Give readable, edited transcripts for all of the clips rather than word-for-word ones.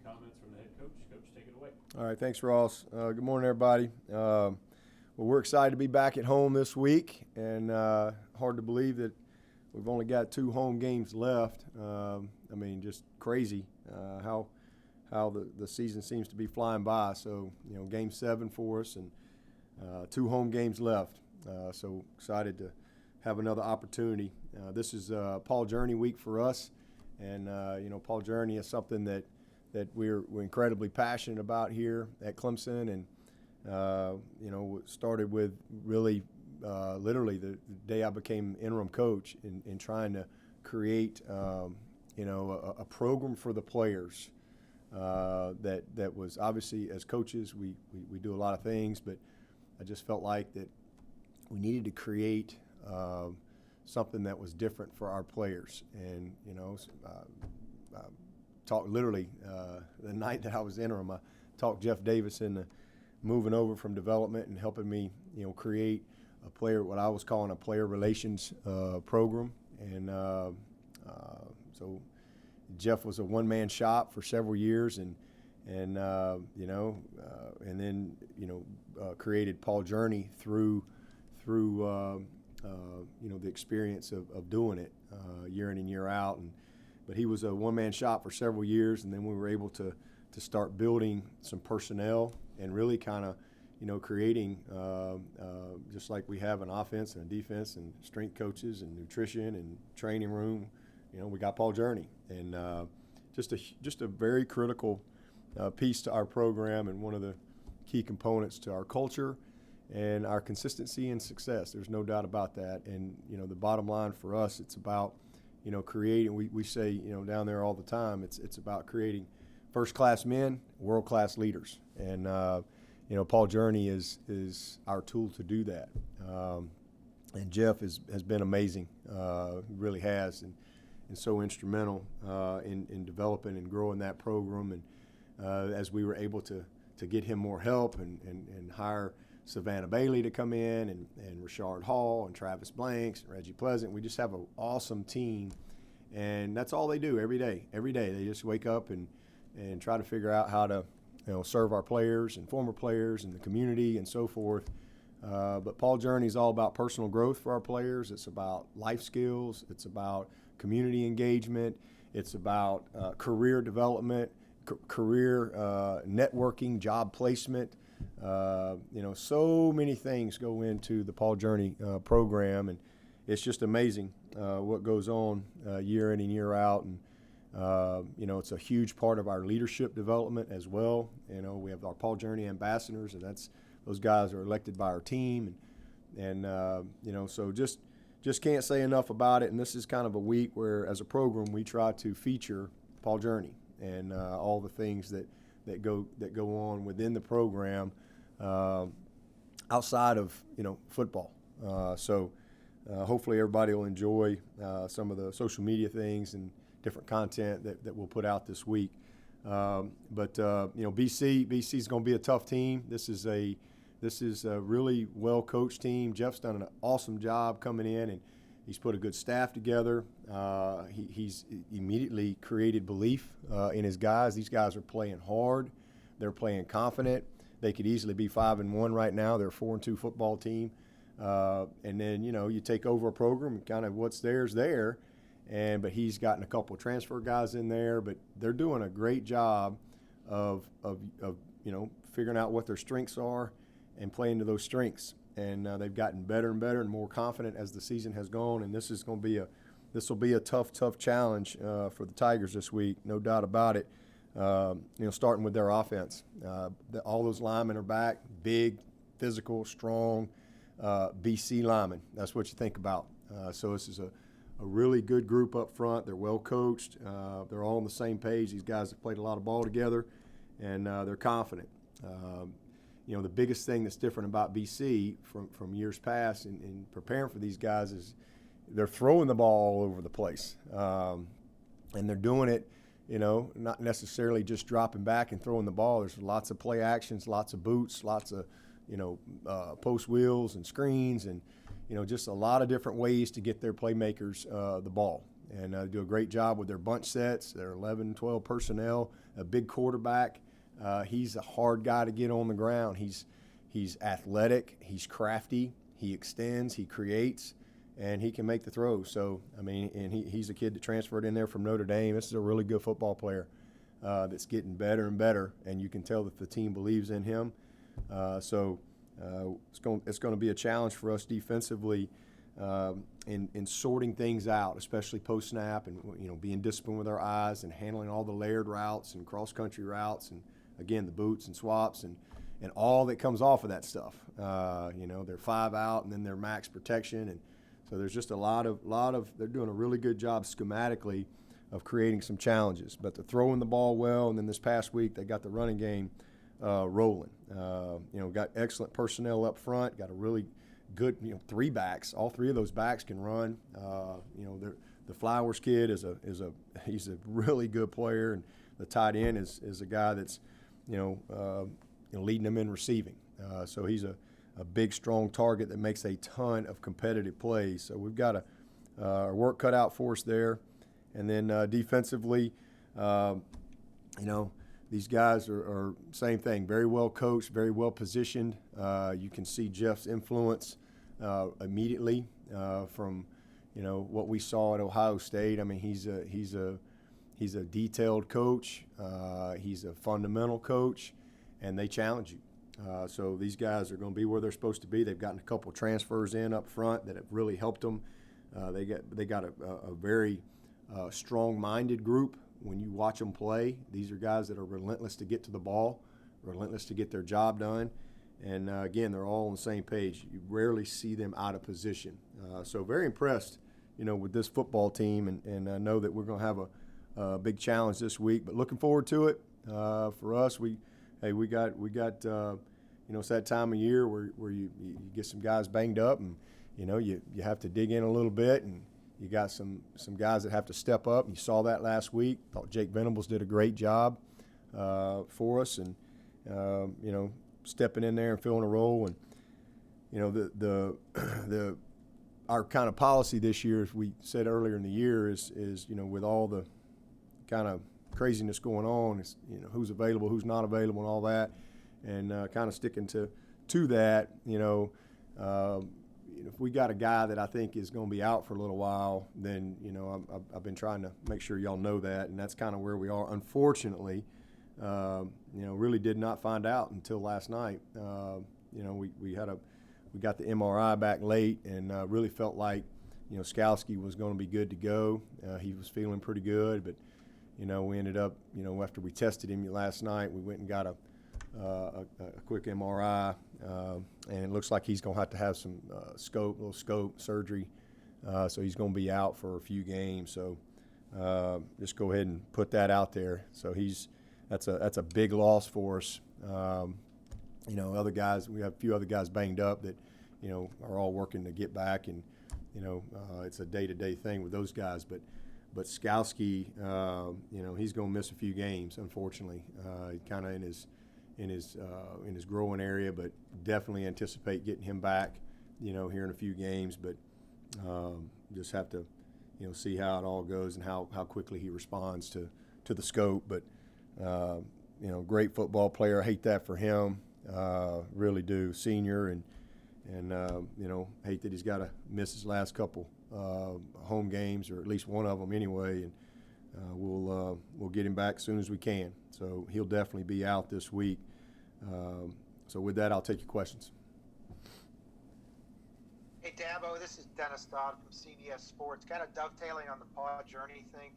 comments from the head coach. Coach, take it away. All right, thanks, Ross. Good morning, everybody. Well, we're excited to be back at home this week, and hard to believe that we've only got 2 home games left. I mean, just crazy how the season seems to be flying by. So, you know, Game 7 for us and 2 home games left. So excited to have another opportunity. This is Paul Journey week for us, and you know, Paul Journey is something that we're incredibly passionate about here at Clemson, and you know, started with really literally the day I became interim coach in trying to create you know, a program for the players that was obviously, as coaches we do a lot of things, but I just felt like that we needed to create something that was different for our players. And you know, talked literally the night that I was interim, I talked Jeff Davis into moving over from development and helping me, you know, create a player, what I was calling a player relations program. And so Jeff was a one-man shop for several years, and you know, and then you know, created Paul Journey through you know, the experience of doing it year in and year out. But he was a one-man shop for several years, and then we were able to start building some personnel and really kind of, you know, creating just like we have an offense and a defense and strength coaches and nutrition and training room. You know, we got Paul Journey, and just a very critical piece to our program and one of the key components to our culture and our consistency and success. There's no doubt about that. And you know, the bottom line for us, it's about, you know, creating. We say, you know, down there all the time, it's about creating first-class men, world-class leaders. And you know, Paul Journey is our tool to do that. And Jeff has been amazing, really has, and so instrumental in developing and growing that program. And as we were able to get him more help and hire Savannah Bailey to come in, and Rashard Hall and Travis Blanks and Reggie Pleasant. We just have an awesome team, and that's all they do every day. Every day they just wake up and try to figure out how to, you know, serve our players and former players and the community and so forth. But Paul Journey is all about personal growth for our players. It's about life skills. It's about community engagement. It's about career development, career networking, job placement. You know, so many things go into the Paul Journey program, and it's just amazing what goes on year in and year out. And you know, it's a huge part of our leadership development as well. You know, we have our Paul Journey ambassadors, and those guys are elected by our team, and you know, so just can't say enough about it. And this is kind of a week where, as a program, we try to feature Paul Journey and all the things that go on within the program outside of, you know, football. So hopefully everybody will enjoy some of the social media things and different content that we'll put out this week. But you know, BC is going to be a tough team. This is a really well coached team. Jeff's done an awesome job coming in, and he's put a good staff together. He's immediately created belief in his guys. These guys are playing hard. They're playing confident. They could easily be 5-1 right now. They're a 4-2 football team. And then, you know, you take over a program, kind of what's there is there. But he's gotten a couple of transfer guys in there. But they're doing a great job of you know, figuring out what their strengths are and playing to those strengths. And they've gotten better and better and more confident as the season has gone. And this will be a tough challenge for the Tigers this week, no doubt about it. You know, starting with their offense. All those linemen are back, big, physical, strong BC linemen. That's what you think about. So this is a really good group up front. They're well coached. They're all on the same page. These guys have played a lot of ball together, and they're confident. You know, the biggest thing that's different about BC from years past in preparing for these guys is they're throwing the ball all over the place. And they're doing it, you know, not necessarily just dropping back and throwing the ball. There's lots of play actions, lots of boots, lots of, you know, post wheels and screens, and, you know, just a lot of different ways to get their playmakers the ball. and do a great job with their bunch sets, their 11, 12 personnel, a big quarterback. He's a hard guy to get on the ground. He's athletic, he's crafty, he extends, he creates, and he can make the throws. So, I mean, and he's a kid that transferred in there from Notre Dame. This is a really good football player that's getting better and better, and you can tell that the team believes in him. So it's going to be a challenge for us defensively in sorting things out, especially post-snap, and being disciplined with our eyes and handling all the layered routes and cross-country routes, and again the boots and swaps and all that comes off of that stuff. They're 5 out and then they're max protection, and so there's just a lot of they're doing a really good job schematically of creating some challenges. But they're throwing the ball well, and then this past week they got the running game rolling. Got excellent personnel up front, got a really good 3 backs. All 3 of those backs can run. The Flowers kid he's a really good player, and the tight end is a guy that's leading them in receiving. So he's a big, strong target that makes a ton of competitive plays. So we've got our work cut out for us there. And then defensively, these guys are same thing, very well coached, very well positioned. You can see Jeff's influence immediately from what we saw at Ohio State. I mean, he's a detailed coach. He's a fundamental coach, and they challenge you. So these guys are going to be where they're supposed to be. They've gotten a couple of transfers in up front that have really helped them. They got a very strong-minded group. When you watch them play, these are guys that are relentless to get to the ball, relentless to get their job done. And, again, they're all on the same page. You rarely see them out of position. So very impressed, with this football team, and I know that we're going to have a big challenge this week. But looking forward to it. For us, we got it's that time of year where you get some guys banged up, and, you have to dig in a little bit, and you got some guys that have to step up. You saw that last week. Thought Jake Venables did a great job for us, and stepping in there and filling a role. And our kind of policy this year, as we said earlier in the year, is with all the kind of craziness going on, is who's available, who's not available, and all that, and kind of sticking to that. If we got a guy that I think is going to be out for a little while, then I've been trying to make sure y'all know that, and that's kind of where we are. Unfortunately, really did not find out until last night. We got the MRI back late, and really felt like Skalski was going to be good to go. He was feeling pretty good, but we ended up after we tested him last night, we went and got a quick MRI, and it looks like he's going to have some little scope surgery, so he's going to be out for a few games. So just go ahead and put that out there. So that's a big loss for us. Other guys, we have a few other guys banged up that are all working to get back, and it's a day-to-day thing with those guys. But Skalski, he's going to miss a few games, unfortunately. Kind of in his growing area, but definitely anticipate getting him back, here in a few games. But just have to, see how it all goes and how quickly he responds to the scope. But great football player. I hate that for him, really do. Senior, and hate that he's got to miss his last couple home games, or at least one of them anyway. And we'll get him back as soon as we can. So he'll definitely be out this week. So with that, I'll take your questions. Hey, Dabo, this is Dennis Dodd from CBS Sports. Kind of dovetailing on the Pod Journey thing.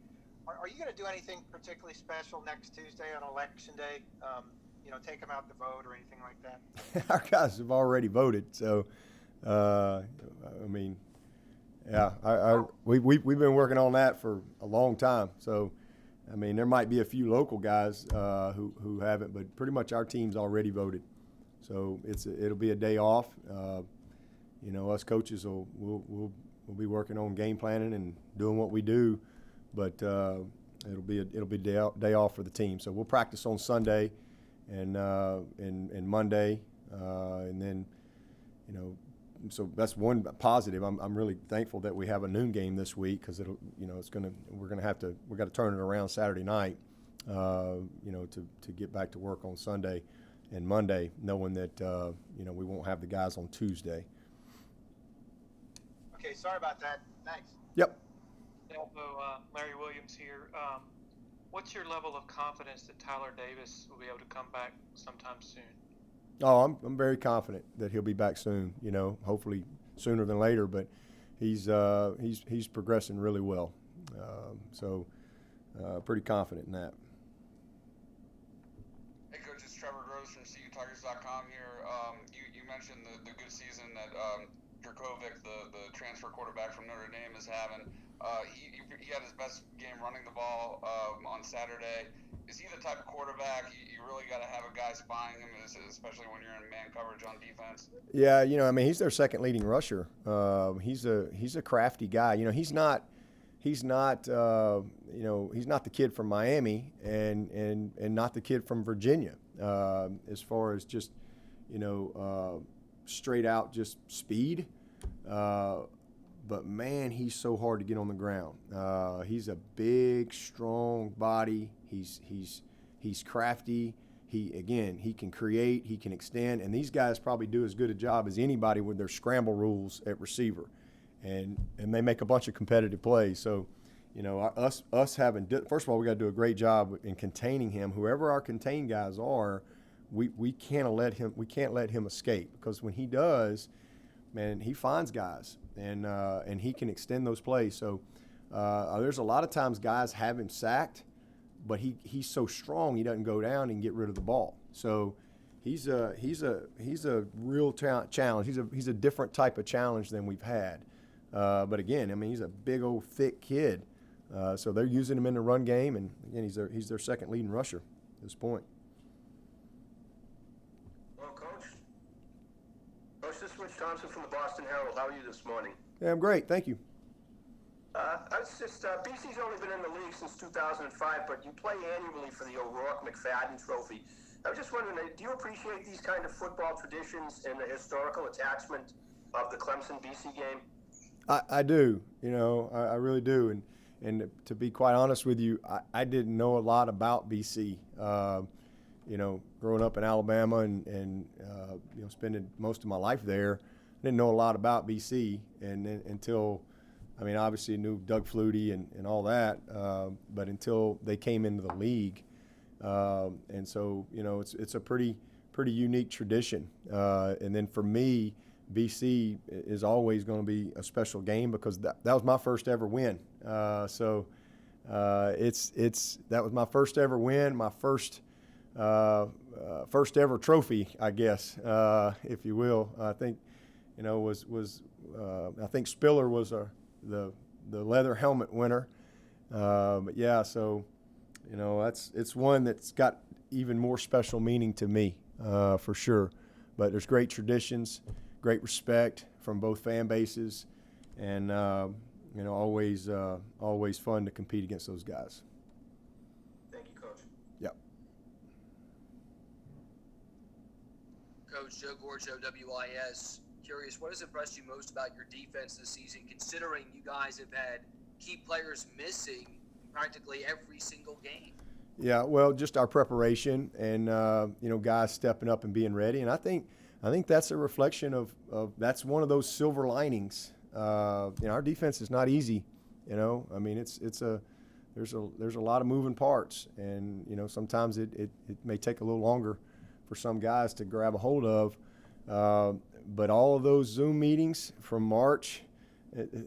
Are you going to do anything particularly special next Tuesday on Election Day? Take them out to vote or anything like that? Our guys have already voted. So, we've been working on that for a long time. So, there might be a few local guys who haven't, but pretty much our team's already voted. So it'll be a day off. Us coaches we'll be working on game planning and doing what we do, but it'll be a day off for the team. So we'll practice on Sunday and Monday, and then so that's one positive. I'm really thankful that we have a noon game this week because we got to turn it around Saturday night, to get back to work on Sunday and Monday, knowing that we won't have the guys on Tuesday. Okay, sorry about that. Thanks. Yep. Elbo, Larry Williams here. What's your level of confidence that Tyler Davis will be able to come back sometime soon? Oh, I'm very confident that he'll be back soon. Hopefully sooner than later. But he's progressing really well. Pretty confident in that. Hey, Coach, it's Trevor Gross from CUTigers.com here. You mentioned the good season that Jurkovec, the transfer quarterback from Notre Dame, is having. He had his best game running the ball on Saturday. Is he the type of quarterback you really got to have a guy spying him, especially when you're in man coverage on defense? Yeah, he's their second leading rusher. He's a crafty guy. He's not the kid from Miami and not the kid from Virginia. As far as just straight out just speed. But man, he's so hard to get on the ground. He's a big, strong body. He's crafty. He can create. He can extend. And these guys probably do as good a job as anybody with their scramble rules at receiver, and they make a bunch of competitive plays. So, us having first of all, we got to do a great job in containing him. Whoever our contained guys are, we can't let him escape, because when he does, man, he finds guys and he can extend those plays. So there's a lot of times guys have him sacked, but he's so strong he doesn't go down and get rid of the ball. So he's a real challenge. He's a different type of challenge than we've had. But again, he's a big old thick kid. So they're using him in the run game, and again, he's their second leading rusher at this point. Coach, this is Rich Thompson from the Boston Herald. How are you this morning? Yeah, I'm great. Thank you. BC's only been in the league since 2005, but you play annually for the O'Rourke McFadden Trophy. I was just wondering, do you appreciate these kind of football traditions and the historical attachment of the Clemson-BC game? I do. I really do. And to be quite honest with you, I didn't know a lot about BC. Growing up in Alabama and spending most of my life there, I didn't know a lot about BC, and then until, obviously knew Doug Flutie and all that, but until they came into the league, and so it's a pretty unique tradition, and then for me, BC is always going to be a special game because that was my first ever win. That was my first ever win, my first ever trophy, I guess, if you will. I think, I think Spiller was the leather helmet winner. But yeah, so, it's one that's got even more special meaning to me, for sure. But there's great traditions, great respect from both fan bases, and, always fun to compete against those guys. Thank you, Coach. Yep. Coach Joe Gorgio, WIS. Curious, what has impressed you most about your defense this season, considering you guys have had key players missing practically every single game? Yeah, well, just our preparation and guys stepping up and being ready, and I think that's a reflection of that's one of those silver linings. Our defense is not easy. There's a lot of moving parts, and sometimes it may take a little longer for some guys to grab a hold of. But all of those Zoom meetings from March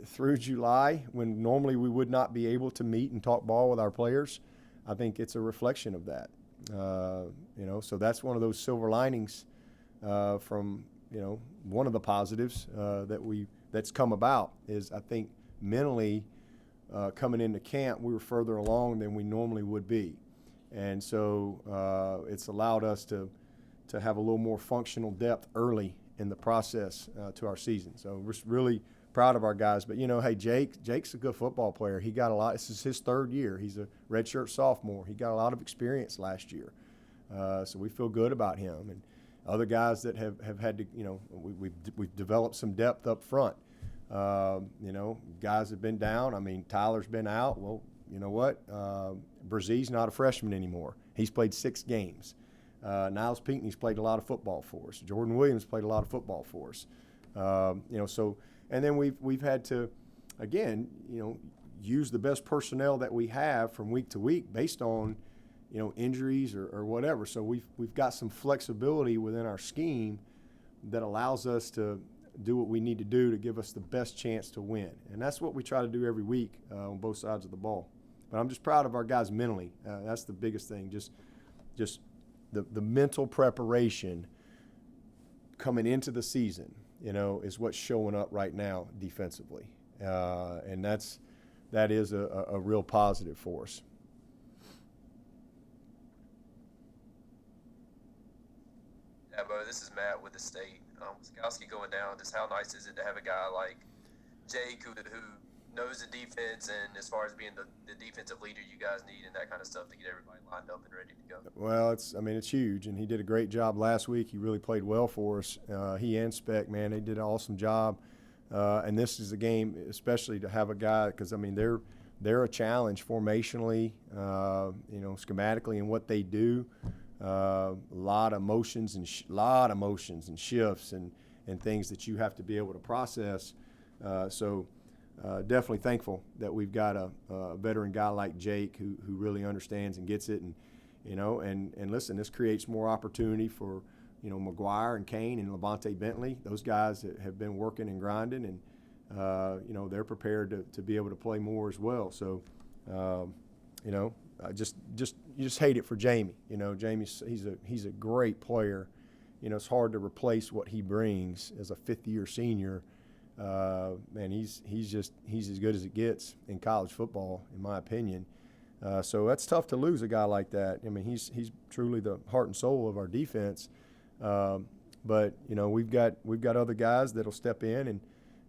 through July, when normally we would not be able to meet and talk ball with our players, I think it's a reflection of that. So that's one of those silver linings from one of the positives that's come about is, I think, mentally coming into camp we were further along than we normally would be, and so it's allowed us to have a little more functional depth early in the process to our season. So we're really proud of our guys. But, hey, Jake's a good football player. He got a lot. This is his third year. He's a redshirt sophomore. He got a lot of experience last year. So we feel good about him. other guys that have had to, we've developed some depth up front. Guys have been down. I mean, Tyler's been out. Well, you know what? Brzez's not a freshman anymore. He's played 6 games. Niles Pinckney's played a lot of football for us. Jordan Williams played a lot of football for us. And then we've had to, again, use the best personnel that we have from week to week based on, injuries or whatever. So we've got some flexibility within our scheme that allows us to do what we need to do to give us the best chance to win. And that's what we try to do every week on both sides of the ball. But I'm just proud of our guys mentally. That's the biggest thing. Just the mental preparation coming into the season, is what's showing up right now defensively. And that is a real positive for us. Dabo, this is Matt with the State. Skalski going down, just how nice is it to have a guy like Jake who knows the defense, and as far as being the defensive leader you guys need and that kind of stuff to get everybody lined up and ready to go? Well, it's huge, and he did a great job last week. He really played well for us. He and Speck, man, they did an awesome job. And this is a game, especially to have a guy, because they're a challenge formationally, schematically, and what they do. A lot of motions and shifts and things that you have to be able to process. Definitely thankful that we've got a veteran guy like Jake who really understands and gets it. And listen, this creates more opportunity for, McGuire and Kane and Levante Bentley. Those guys that have been working and grinding, and, they're prepared to be able to play more as well. So, you just hate it for Jamie. Jamie, he's a great player. It's hard to replace what he brings as a 5th-year senior. And he's as good as it gets in college football, in my opinion. So that's tough to lose a guy like that. I mean, he's truly the heart and soul of our defense. But we've got other guys that'll step in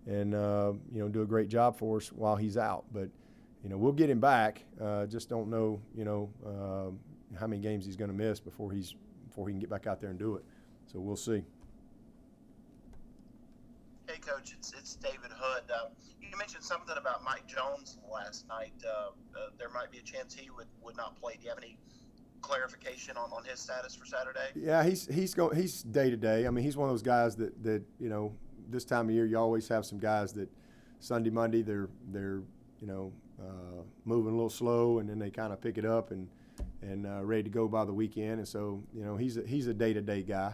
and do a great job for us while he's out. But we'll get him back. Just don't know how many games he's going to miss before he can get back out there and do it. So we'll see. Hey, Coach, it's David Hood. You mentioned something about Mike Jones last night. There might be a chance he would not play. Do you have any clarification on his status for Saturday? Yeah, he's day to day. I mean, he's one of those guys that this time of year you always have some guys that Sunday, Monday they're moving a little slow, and then they kind of pick it up and ready to go by the weekend. And so he's a day to day guy.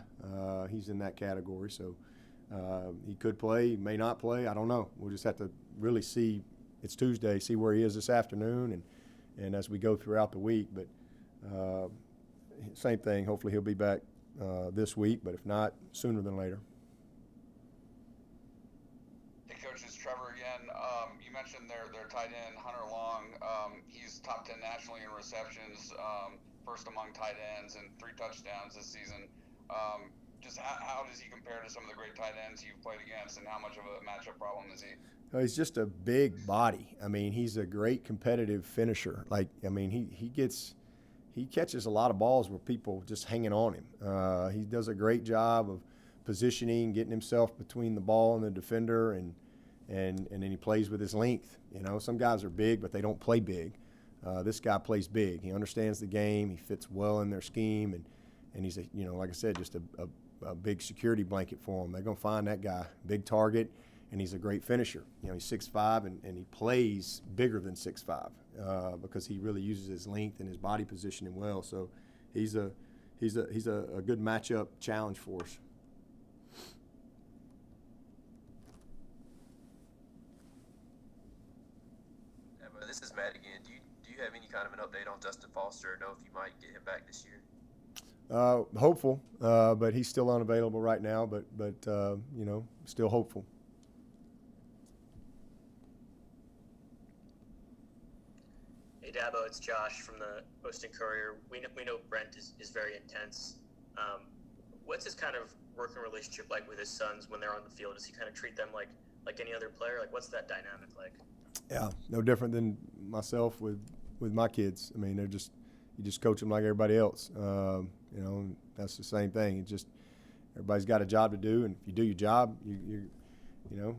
He's in that category. So. He could play, he may not play. I don't know. We'll just have to really see. It's Tuesday, see where he is this afternoon, and as we go throughout the week. But same thing. Hopefully he'll be back this week, but if not, sooner than later. Hey, Coach, it's Trevor again. You mentioned their tight end, Hunter Long. He's top 10 nationally in receptions, first among tight ends, and 3 touchdowns this season. Just how does he compare to some of the great tight ends you've played against, and how much of a matchup problem is he? He's just a big body. I mean, he's a great competitive finisher. He catches a lot of balls where people just hanging on him. He does a great job of positioning, getting himself between the ball and the defender, and then he plays with his length. Some guys are big, but they don't play big. This guy plays big. He understands the game. He fits well in their scheme, and he's like I said, just a big security blanket for them. They're going to find that guy, big target, and he's a great finisher. He's 6'5", and he plays bigger than 6'5", because he really uses his length and his body positioning well. So he's a good matchup challenge for us. This is Matt again. Do you have any kind of an update on Justin Foster, or know if you might get him back this year? Hopeful, but he's still unavailable right now. But still hopeful. Hey Dabo, it's Josh from the Posting Courier. We know Brent is very intense. What's his kind of working relationship like with his sons when they're on the field? Does he kind of treat them like any other player? Like, what's that dynamic like? Yeah, no different than myself with my kids. I mean, you just coach them like everybody else. That's the same thing. everybody's got a job to do, and if you do your job, you know,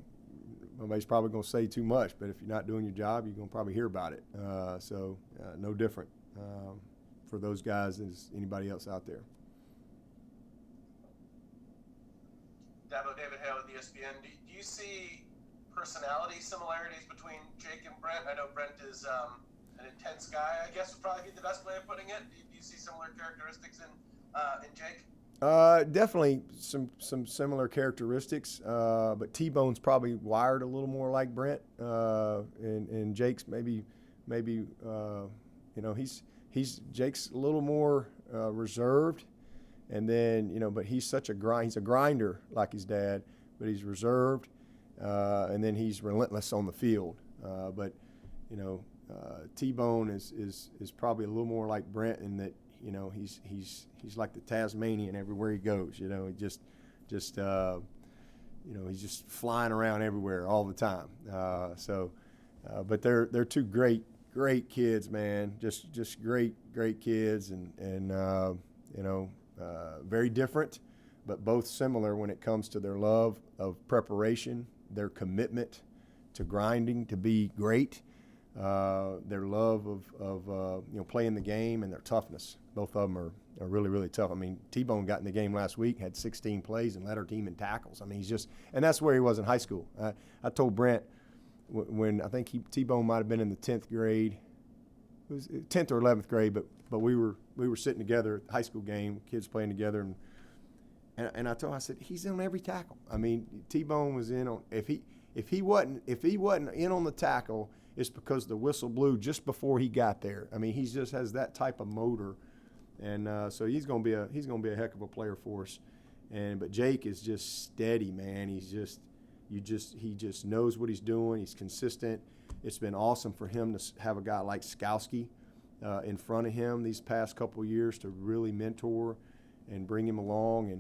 nobody's probably going to say too much, but if you're not doing your job, you're going to probably hear about it. So no different for those guys as anybody else out there. Dabo, David Hale with ESPN. Do you see personality similarities between Jake and Brent? I know Brent is an intense guy, I guess would probably be the best way of putting it. Do you see similar characteristics in Jake? Definitely some similar characteristics, but T-Bone's probably wired a little more like Brent, and Jake's maybe you know, Jake's a little more reserved, and then but he's a grinder like his dad, but he's reserved, and then he's relentless on the field. But T-Bone is probably a little more like Brent in that. He's like the Tasmanian everywhere he goes. He's just flying around everywhere all the time. But they're two great kids, man. Just great kids, and very different, but both similar when it comes to their love of preparation, their commitment to grinding to be great. Their love of playing the game, and their toughness. Both of them are really, really tough. I mean, T-Bone got in the game last week, had 16 plays, and led our team in tackles. I mean, and that's where he was in high school. I told Brent when I think T-Bone might have been in the 10th grade, it was 10th or 11th grade, but we were sitting together at the high school game, kids playing together, and I told him, I said, he's in every tackle. I mean, T-Bone was in on if he wasn't in on the tackle, it's because the whistle blew just before he got there. I mean, he just has that type of motor, and so he's gonna be a heck of a player for us. But Jake is just steady, man. He just knows what he's doing. He's consistent. It's been awesome for him to have a guy like Skalski in front of him these past couple of years to really mentor and bring him along,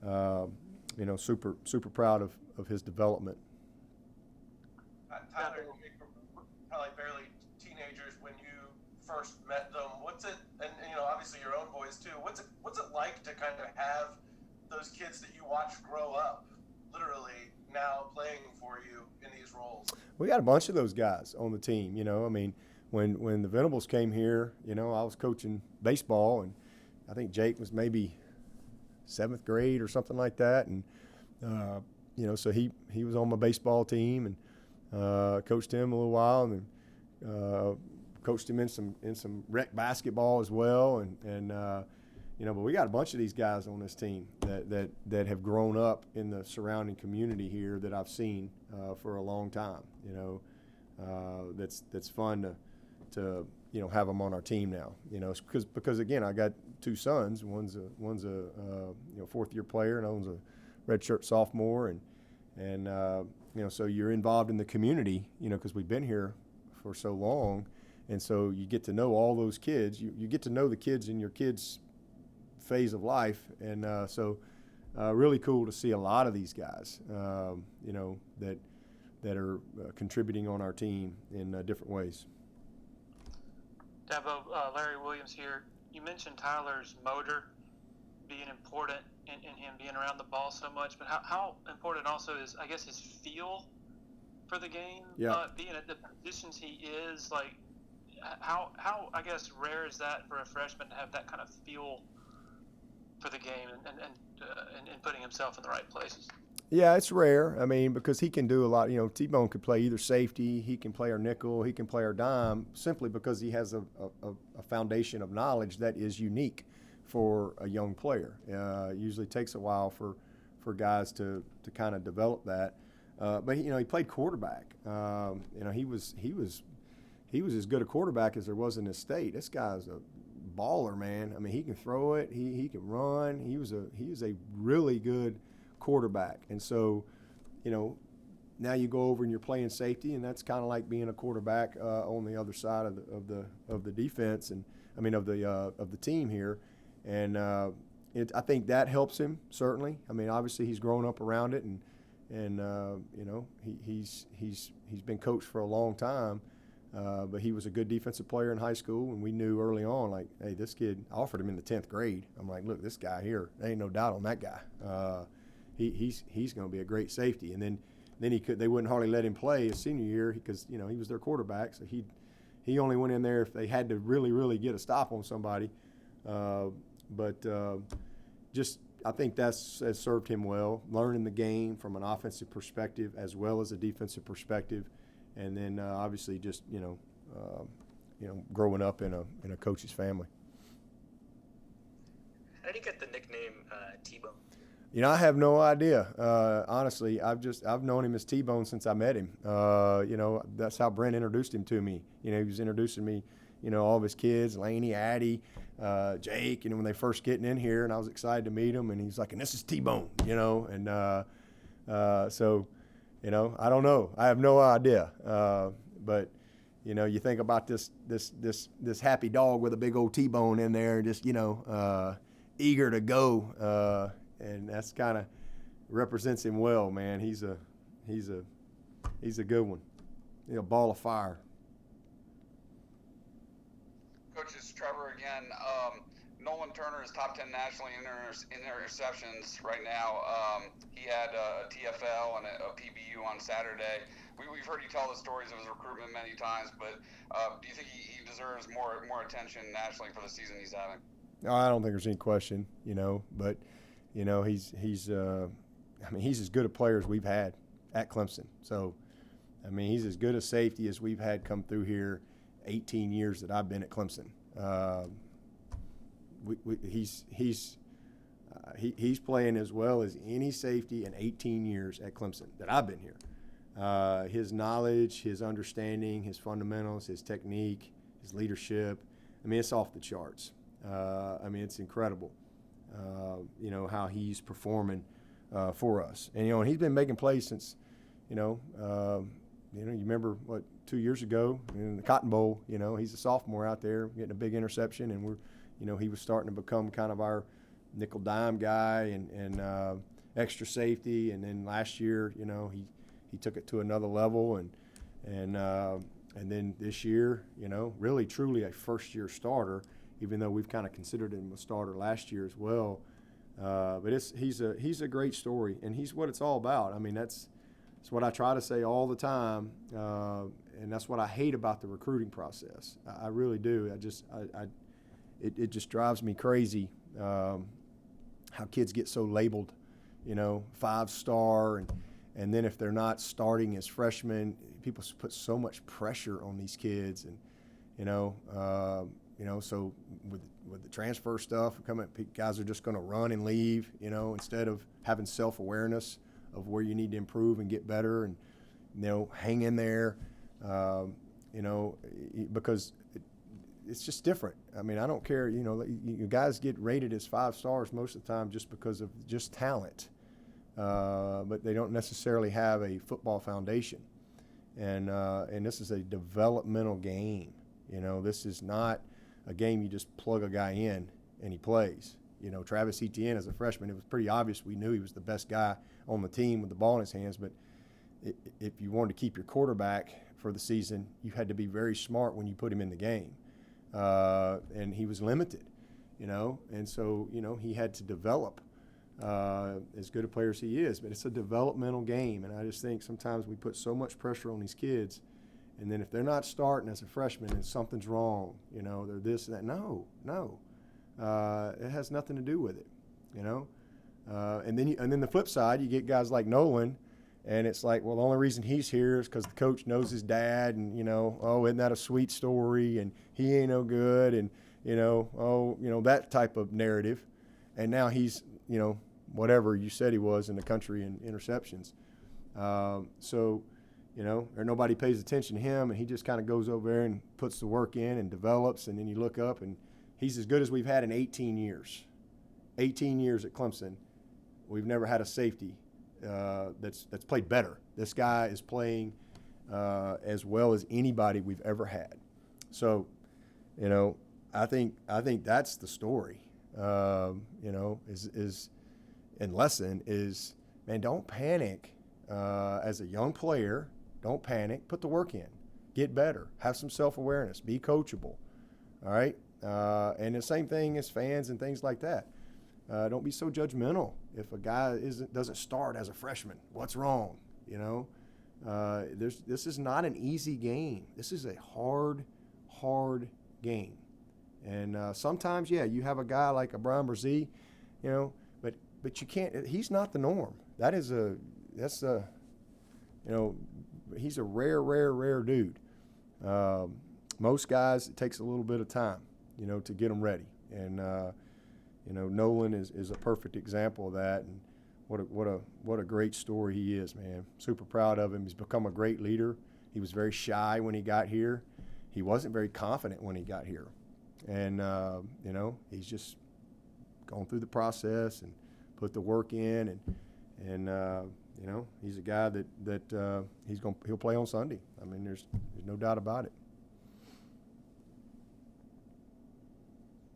and super proud of his development. Tyler, probably barely teenagers when you first met them. What's it, and obviously your own boys too. What's it like to kind of have those kids that you watch grow up, literally now playing for you in these roles? We got a bunch of those guys on the team. I mean, when the Venables came here, I was coaching baseball, and I think Jake was maybe 7th grade or something like that, and so he was on my baseball team, and coached him a little while, and then coached him in some rec basketball as well, but we got a bunch of these guys on this team that have grown up in the surrounding community here that I've seen for a long time. That's fun to have them on our team now. Because again, I got 2 sons. One's a 4th-year player, and one's a redshirt sophomore, and so you're involved in the community, because we've been here for so long, and so you get to know all those kids. You get to know the kids in your kids' phase of life, and so really cool to see a lot of these guys, that are contributing on our team in different ways. Dabo, Larry Williams here. You mentioned Tyler's motor being important in him being around the ball so much, but how important also is, I guess, his feel for the game? Yeah. Being at the positions he is, like, how I guess rare is that for a freshman to have that kind of feel for the game and putting himself in the right places? Yeah, it's rare. I mean, because he can do a lot. T-Bone could play either safety, he can play our nickel, he can play our dime, simply because he has a foundation of knowledge that is unique for a young player. It usually takes a while for guys to kind of develop that. But he played quarterback. He was as good a quarterback as there was in this state. This guy's a baller, man. I mean, he can throw it. He can run. He is a really good quarterback. And so, now you go over and you're playing safety, and that's kind of like being a quarterback on the other side of the defense, and I mean of the team here. And I think that helps him, certainly. I mean, obviously he's grown up around it, and he's been coached for a long time. But he was a good defensive player in high school, and we knew early on, like, hey, this kid, I offered him in the 10th grade. I'm like, look, this guy here, there ain't no doubt on that guy. He's going to be a great safety. And then they wouldn't hardly let him play his senior year because, he was their quarterback. So he only went in there if they had to really, really get a stop on somebody. I think has served him well, learning the game from an offensive perspective as well as a defensive perspective. And then obviously just growing up in a coach's family. How did he get the nickname T-Bone? I have no idea. Honestly, I've known him as T-Bone since I met him. That's how Brent introduced him to me. He was introducing me, all of his kids, Laney, Addie, Jake, when they first getting in here, and I was excited to meet him. And he's like, and this is T-Bone, so. I don't know. I have no idea. But you think about this happy dog with a big old T-bone in there, just eager to go, and that's kind of represents him well, man. He's a good one. Ball of fire. Coach, it's Trevor again. Nolan Turner is top 10 nationally in interceptions right now. He had a TFL and a PBU on Saturday. We've heard you tell the stories of his recruitment many times, but do you think he deserves more attention nationally for the season he's having? No, I don't think there's any question, but he's as good a player as we've had at Clemson. So, he's as good a safety as we've had come through here 18 years that I've been at Clemson. He's playing as well as any safety in 18 years at Clemson that I've been here. His knowledge, his understanding, his fundamentals, his technique, his leadership, it's off the charts. It's incredible, how he's performing for us. And, he's been making plays since, you remember, 2 years ago in the Cotton Bowl, he's a sophomore out there getting a big interception, and he was starting to become kind of our nickel dime guy and extra safety. And then last year, he took it to another level, and then this year, really truly a first year starter, even though we've kind of considered him a starter last year as well. But he's a great story, and he's what it's all about. That's what I try to say all the time, and that's what I hate about the recruiting process. I really do. It just drives me crazy how kids get so labeled, 5-star, and then if they're not starting as freshmen, people put so much pressure on these kids, and so with the transfer stuff, guys are just going to run and leave, instead of having self-awareness of where you need to improve and get better, and hang in there, because it's just different. I don't care. You guys get rated as 5 stars most of the time just because of just talent, but they don't necessarily have a football foundation. And this is a developmental game. This is not a game you just plug a guy in and he plays. Travis Etienne as a freshman, it was pretty obvious we knew he was the best guy on the team with the ball in his hands. But if you wanted to keep your quarterback for the season, you had to be very smart when you put him in the game. And he was limited, and so, he had to develop as good a player as he is. But it's a developmental game, and I just think sometimes we put so much pressure on these kids, and then if they're not starting as a freshman and something's wrong, they're this and that. No. It has nothing to do with it, and then the flip side, you get guys like Nolan, and it's like, well, the only reason he's here is because the coach knows his dad, and isn't that a sweet story, and he ain't no good, and that type of narrative, and now he's whatever you said he was in the country in interceptions, so nobody pays attention to him, and he just kind of goes over there and puts the work in and develops, and then you look up and he's as good as we've had in 18 years. 18 years at Clemson, we've never had a safety that's played better. This guy is playing as well as anybody we've ever had. So, I think that's the story. And lesson is, man, don't panic as a young player. Don't panic. Put the work in. get better, have some self-awareness, be coachable, all right? And the same thing as fans and things like that. Don't be so judgmental. If a guy doesn't start as a freshman, what's wrong? You know, this is not an easy game. This is a hard game. And sometimes, yeah, you have a guy like a Brian Brzee, you know, but you can't. He's not the norm. That's a, you know, he's a rare dude. Most guys, it takes a little bit of time, you know, to get them ready. And you know, Nolan is a perfect example of that. And what a great story he is, man. Super proud of him. He's become a great leader. He was very shy when he got here. He wasn't very confident when he got here. And you know, he's just gone through the process and put the work in, and you know, he's a guy that he'll play on Sunday. I mean, there's no doubt about it.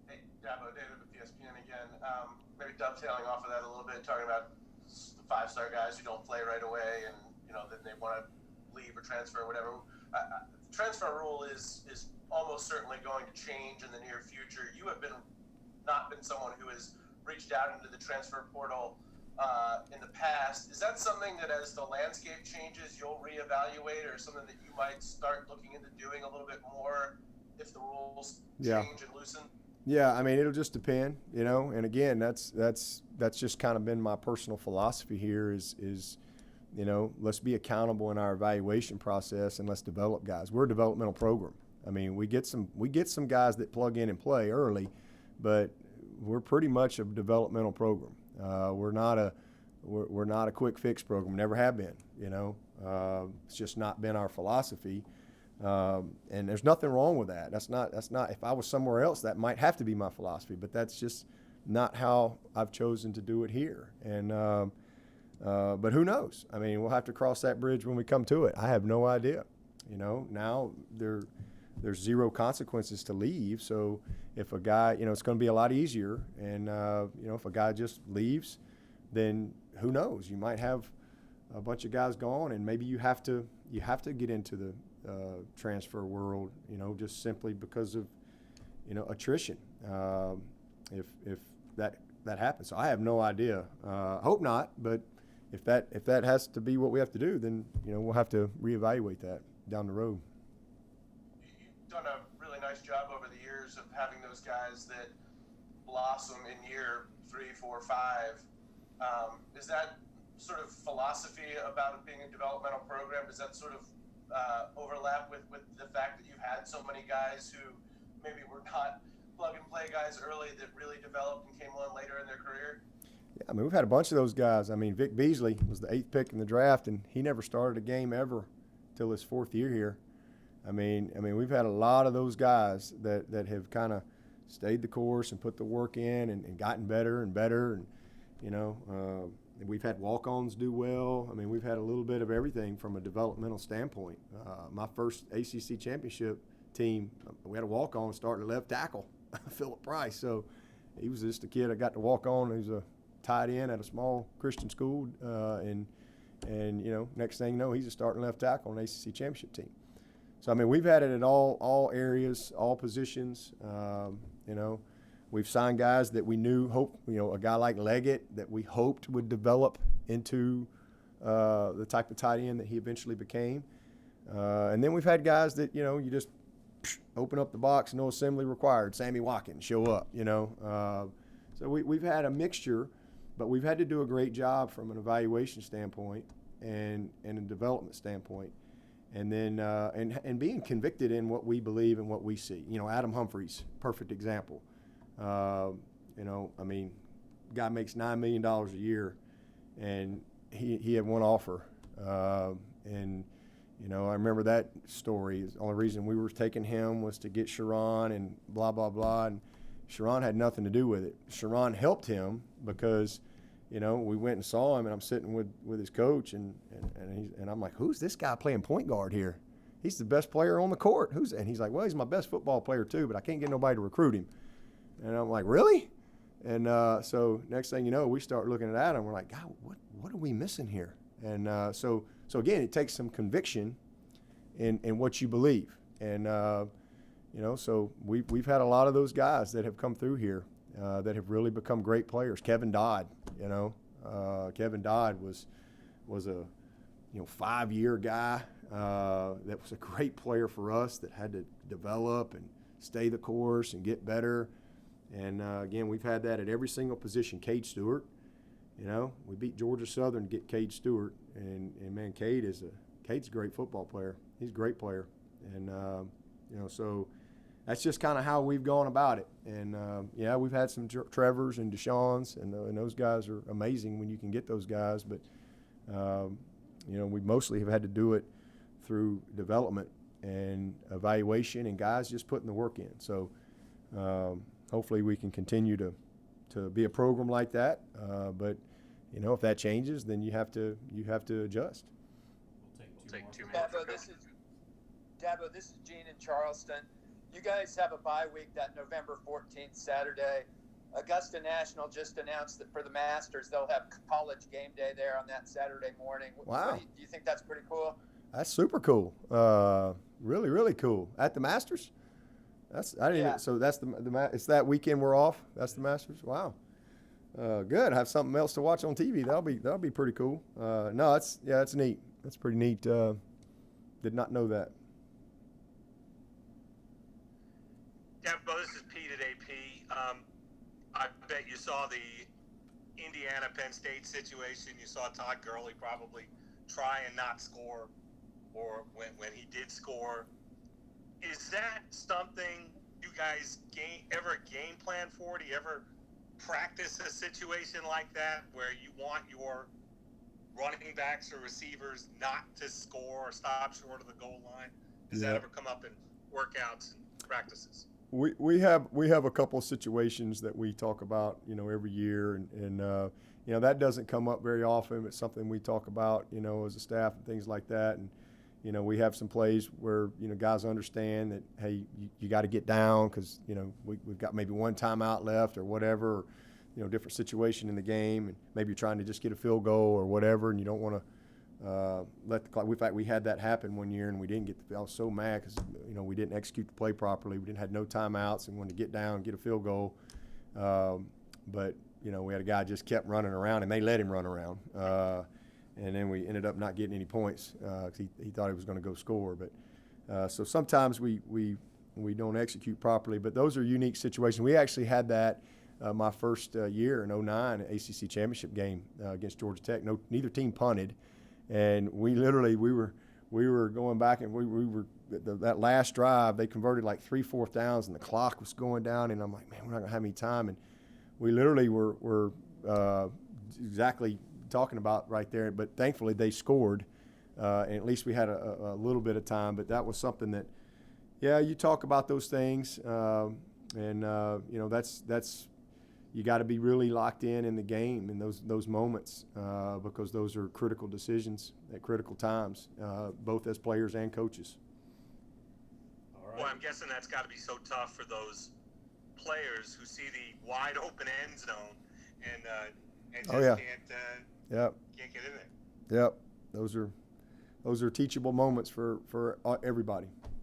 Hey, Dabo, David with ESPN again. Maybe dovetailing off of that a little bit, talking about the 5-star guys who don't play right away, and you know, then they want to leave or transfer or whatever. The transfer rule is almost certainly going to change in the near future. You have not been someone who has reached out into the transfer portal in the past. Is that something that, as the landscape changes, you'll reevaluate, or something that you might start looking into doing a little bit more if the rules change and loosen? Yeah, I mean, it'll just depend, you know. And again, that's just kind of been my personal philosophy here is you know, let's be accountable in our evaluation process and let's develop guys. We're a developmental program. I mean, we get some guys that plug in and play early, but we're pretty much a developmental program. We're not a quick fix program. Never have been. You know, it's just not been our philosophy. And there's nothing wrong with that. That's not. If I was somewhere else, that might have to be my philosophy. But that's just not how I've chosen to do it here. And but who knows? I mean, we'll have to cross that bridge when we come to it. I have no idea. You know, now there's zero consequences to leave. So if a guy, you know, it's going to be a lot easier. And, you know, if a guy just leaves, then who knows? You might have a bunch of guys gone, and maybe you have to get into the transfer world, you know, just simply because of, you know, attrition. If that happens. So I have no idea. I hope not, but if that has to be what we have to do, then, you know, we'll have to reevaluate that down the road. You've done a really nice job over the years of having those guys that blossom in year 3, 4, 5. Is that sort of philosophy about it being a developmental program? Does that sort of overlap with the fact that you've had so many guys who maybe were not plug-and-play guys early that really developed and came on later in their career? Yeah, I mean, we've had a bunch of those guys. I mean, Vic Beasley was the 8th pick in the draft, and he never started a game ever till his 4th year here. I mean, we've had a lot of those guys that have kind of stayed the course and put the work in and gotten better and better. And, you know, we've had walk-ons do well. I mean, we've had a little bit of everything from a developmental standpoint. My first ACC championship team, we had a walk-on starting at left tackle, Philip Price. So he was just a kid I got to walk on. He was a tight end at a small Christian school, and you know, next thing you know, he's a starting left tackle on an ACC championship team. So I mean, we've had it at all areas, all positions. You know, we've signed guys that we knew, you know, a guy like Leggett that we hoped would develop into the type of tight end that he eventually became. And then we've had guys that, you know, you just open up the box, no assembly required. Sammy Watkins, show up, you know. So we've had a mixture, but we've had to do a great job from an evaluation standpoint and a development standpoint. And then and being convicted in what we believe and what we see. You know, Adam Humphries, perfect example. You know, I mean, guy makes $9 million a year, and he had one offer. And, you know, I remember that story. The only reason we were taking him was to get Sharon and blah, blah, blah. And Sharon had nothing to do with it. Sharon helped him because, you know, we went and saw him, and I'm sitting with his coach, and I'm like, who's this guy playing point guard here? He's the best player on the court. And he's like, well, he's my best football player too, but I can't get nobody to recruit him. And I'm like, really? And so next thing you know, we start looking at Adam. We're like, God, what are we missing here? And so again, it takes some conviction in what you believe. And, so we've had a lot of those guys that have come through here that have really become great players. Kevin Dodd, Kevin Dodd was a 5-year guy that was a great player for us that had to develop and stay the course and get better. And, again, we've had that at every single position. Cade Stewart, we beat Georgia Southern to get Cade Stewart. And man, Cade's a great football player. He's a great player. And, so that's just kind of how we've gone about it. And, we've had some Trevors and Deshaun's, and those guys are amazing when you can get those guys. But, we mostly have had to do it through development and evaluation and guys just putting the work in. So hopefully we can continue to be a program like that. But, if that changes, then you have to adjust. We'll take two more. Dabo, this is Gene in Charleston. You guys have a bye week that November 14th, Saturday. Augusta National just announced that for the Masters, they'll have College GameDay there on that Saturday morning. Wow. Do you think that's pretty cool? That's super cool. Really, really cool. At the Masters? So that's it's that weekend we're off. That's the Masters. Wow. Good. I have something else to watch on TV. That'll be pretty cool. No, it's neat. That's pretty neat. Did not know that. Dabo, this is Pete at AP. I bet you saw the Indiana-Penn State situation. You saw Todd Gurley probably try and not score, or when he did score. Is that something you guys ever game plan for? Do you ever practice a situation like that where you want your running backs or receivers not to score or stop short of the goal line? Does that ever come up in workouts and practices? We have a couple of situations that we talk about, every year, and that doesn't come up very often. It's something we talk about, as a staff and things like that. And we have some plays where guys understand that, hey, you got to get down because we've got maybe one timeout left or whatever, or, different situation in the game, and maybe you're trying to just get a field goal or whatever, and you don't want to let the clock. In fact, we had that happen one year, and we didn't get I was so mad because we didn't execute the play properly. We had no timeouts and wanted to get down and get a field goal, but we had a guy just kept running around, and they let him run around, and then we ended up not getting any points because he thought he was going to go score. But so sometimes we don't execute properly, but those are unique situations. We actually had that my first year in 2009 ACC championship game against Georgia Tech. Neither team punted. And we were going back, and we were that last drive. They converted like 3 4th downs, and the clock was going down. And I'm like, man, we're not gonna have any time. And we literally were exactly talking about right there. But thankfully, they scored, and at least we had a little bit of time. But that was something that, you talk about those things, and that's. You got to be really locked in the game in those moments because those are critical decisions at critical times, both as players and coaches. All right. Well, I'm guessing that's got to be so tough for those players who see the wide open end zone and just can't get in there. Yep, those are teachable moments for everybody.